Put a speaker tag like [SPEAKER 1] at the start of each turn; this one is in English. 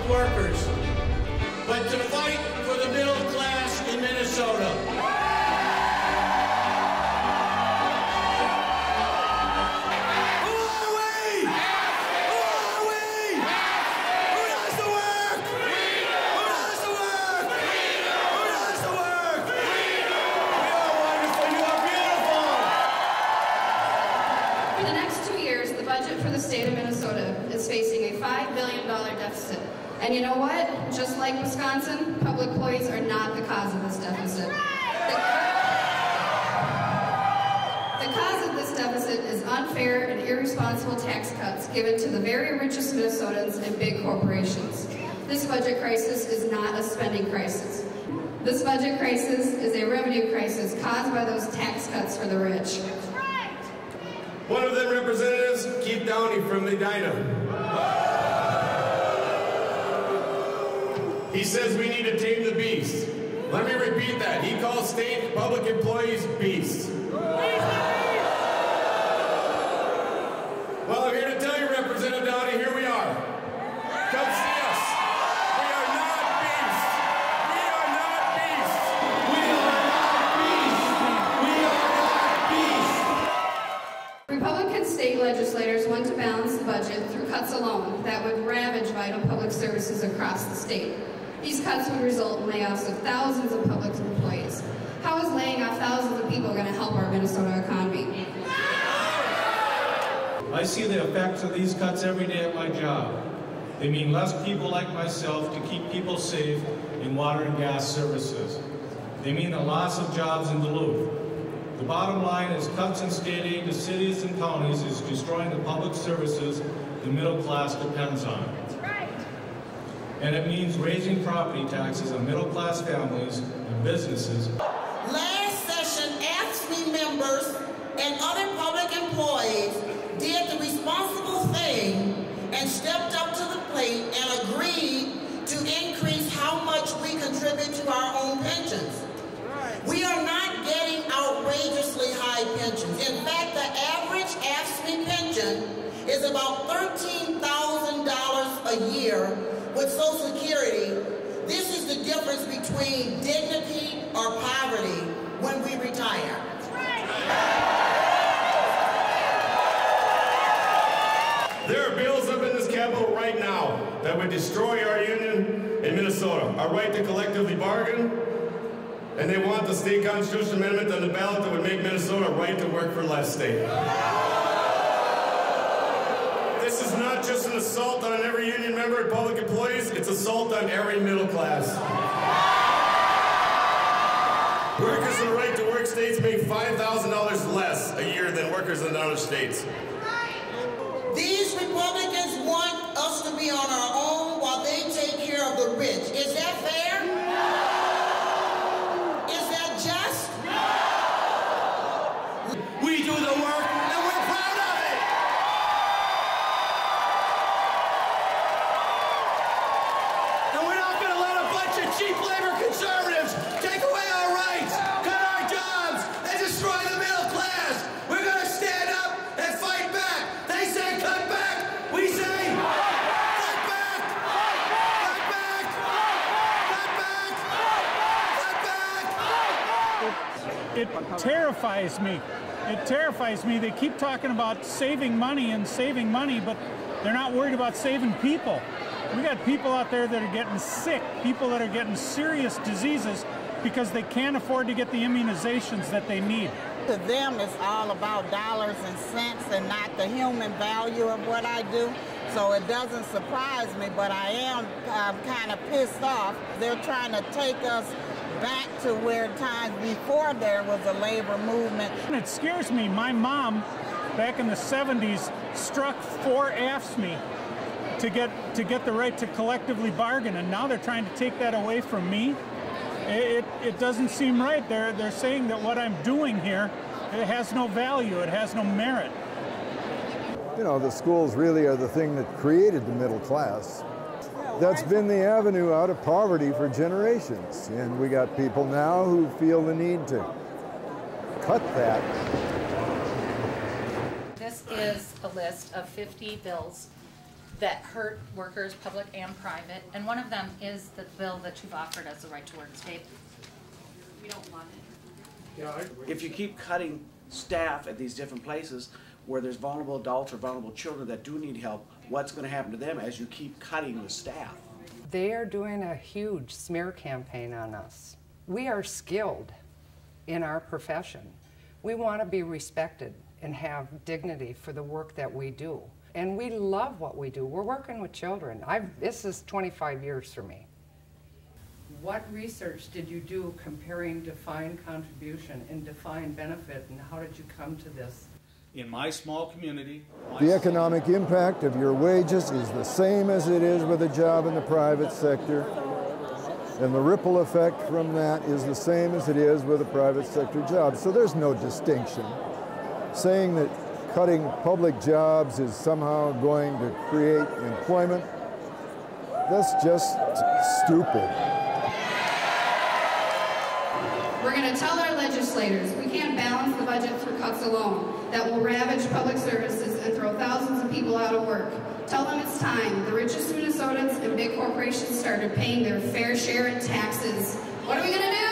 [SPEAKER 1] public workers, but to fight for the middle class in Minnesota.
[SPEAKER 2] State of Minnesota is facing a $5 billion deficit. And you know what? Just like Wisconsin, public employees are not the cause of this deficit. The cause of this deficit is unfair and irresponsible tax cuts given to the very richest Minnesotans and big corporations. This budget crisis is not a spending crisis. This budget crisis is a revenue crisis caused by those tax cuts for the rich.
[SPEAKER 3] One of them representatives, Keith Downey from Medina. He says we need to tame the beast. Let me repeat that. He calls state public employees beasts. Well, I'm here to tell you, Representative Downey, here we are. Come see us. We are not beasts. We are not beasts. We are not beasts. We are not beasts.
[SPEAKER 2] Republican state legislators want to balance the budget through cuts alone that would ravage vital public services across the state. These cuts would result in layoffs of thousands of public employees. How is laying off thousands of people going to help our Minnesota economy?
[SPEAKER 4] I see the effects of these cuts every day at my job. They mean less people like myself to keep people safe in water and gas services. They mean the loss of jobs in Duluth. The bottom line is cuts in state aid to cities and counties is destroying the public services the middle class depends on. That's right. And it means raising property taxes on middle class families and businesses.
[SPEAKER 5] Last session, AFSCME members and other public employees did the responsible thing and stepped up to the plate and agreed to increase how much we contribute to our own pensions. We are not getting outrageously high pensions. In fact, the average AFSCME pension is about $13,000 a year with Social Security. This is the difference between dignity or poverty when we retire.
[SPEAKER 3] There are bills up in this Capitol right now that would destroy our union in Minnesota, our right to collectively bargain, and they want the state constitution amendment on the ballot that would make Minnesota a right to work for less state. This is not just an assault on every union member and public employees, it's assault on every middle class. Workers in the right to work states make $5,000 less a year than workers in other states.
[SPEAKER 5] These Republicans want us to be on our own while they take care of the rich. Is that fair? Is that just?
[SPEAKER 1] We do the work and we're proud of it. And we're not going to let a bunch of cheap labor conservatives take away our rights, cut our jobs, and destroy the middle class. We're going to stand up and fight back. They say cut back. We say cut back. Cut back. Cut back. Cut back.
[SPEAKER 6] It terrifies me. It terrifies me. They keep talking about saving money, but they're not worried about saving people. We got people out there that are getting sick, people that are getting serious diseases because they can't afford to get the immunizations that they need.
[SPEAKER 7] To them, it's all about dollars and cents and not the human value of what I do. So it doesn't surprise me, but I am kind of pissed off. They're trying to take us back to where times before there was a labor movement.
[SPEAKER 6] And it scares me. My mom, back in the 70s, struck for AFSCME to get the right to collectively bargain, and now they're trying to take that away from me. It doesn't seem right. They're saying that what I'm doing here, it has no value, it has no merit.
[SPEAKER 8] You know, the schools really are the thing that created the middle class. That's been the avenue out of poverty for generations, and we got people now who feel the need to cut that.
[SPEAKER 9] This is a list of 50 bills that hurt workers, public and private, and one of them is the bill that you've offered as the right to work state. We don't want it.
[SPEAKER 10] If you keep cutting staff at these different places where there's vulnerable adults or vulnerable children that do need help, what's going to happen to them as you keep cutting the staff?
[SPEAKER 11] They are doing a huge smear campaign on us. We are skilled in our profession. We want to be respected and have dignity for the work that we do. And we love what we do. We're working with children. This is 25 years for me. What research did you do comparing defined contribution and defined benefit, and how did you come to this?
[SPEAKER 12] In my small community,
[SPEAKER 8] the economic impact of your wages is the same as it is with a job in the private sector, and the ripple effect from that is the same as it is with a private sector job. So there's no distinction. Saying that cutting public jobs is somehow going to create employment, that's just stupid.
[SPEAKER 2] We're going to tell our legislators we can't balance the budget through cuts alone that will ravage public services and throw thousands of people out of work. Tell them it's time the richest Minnesotans and big corporations started paying their fair share in taxes. What are we going to do?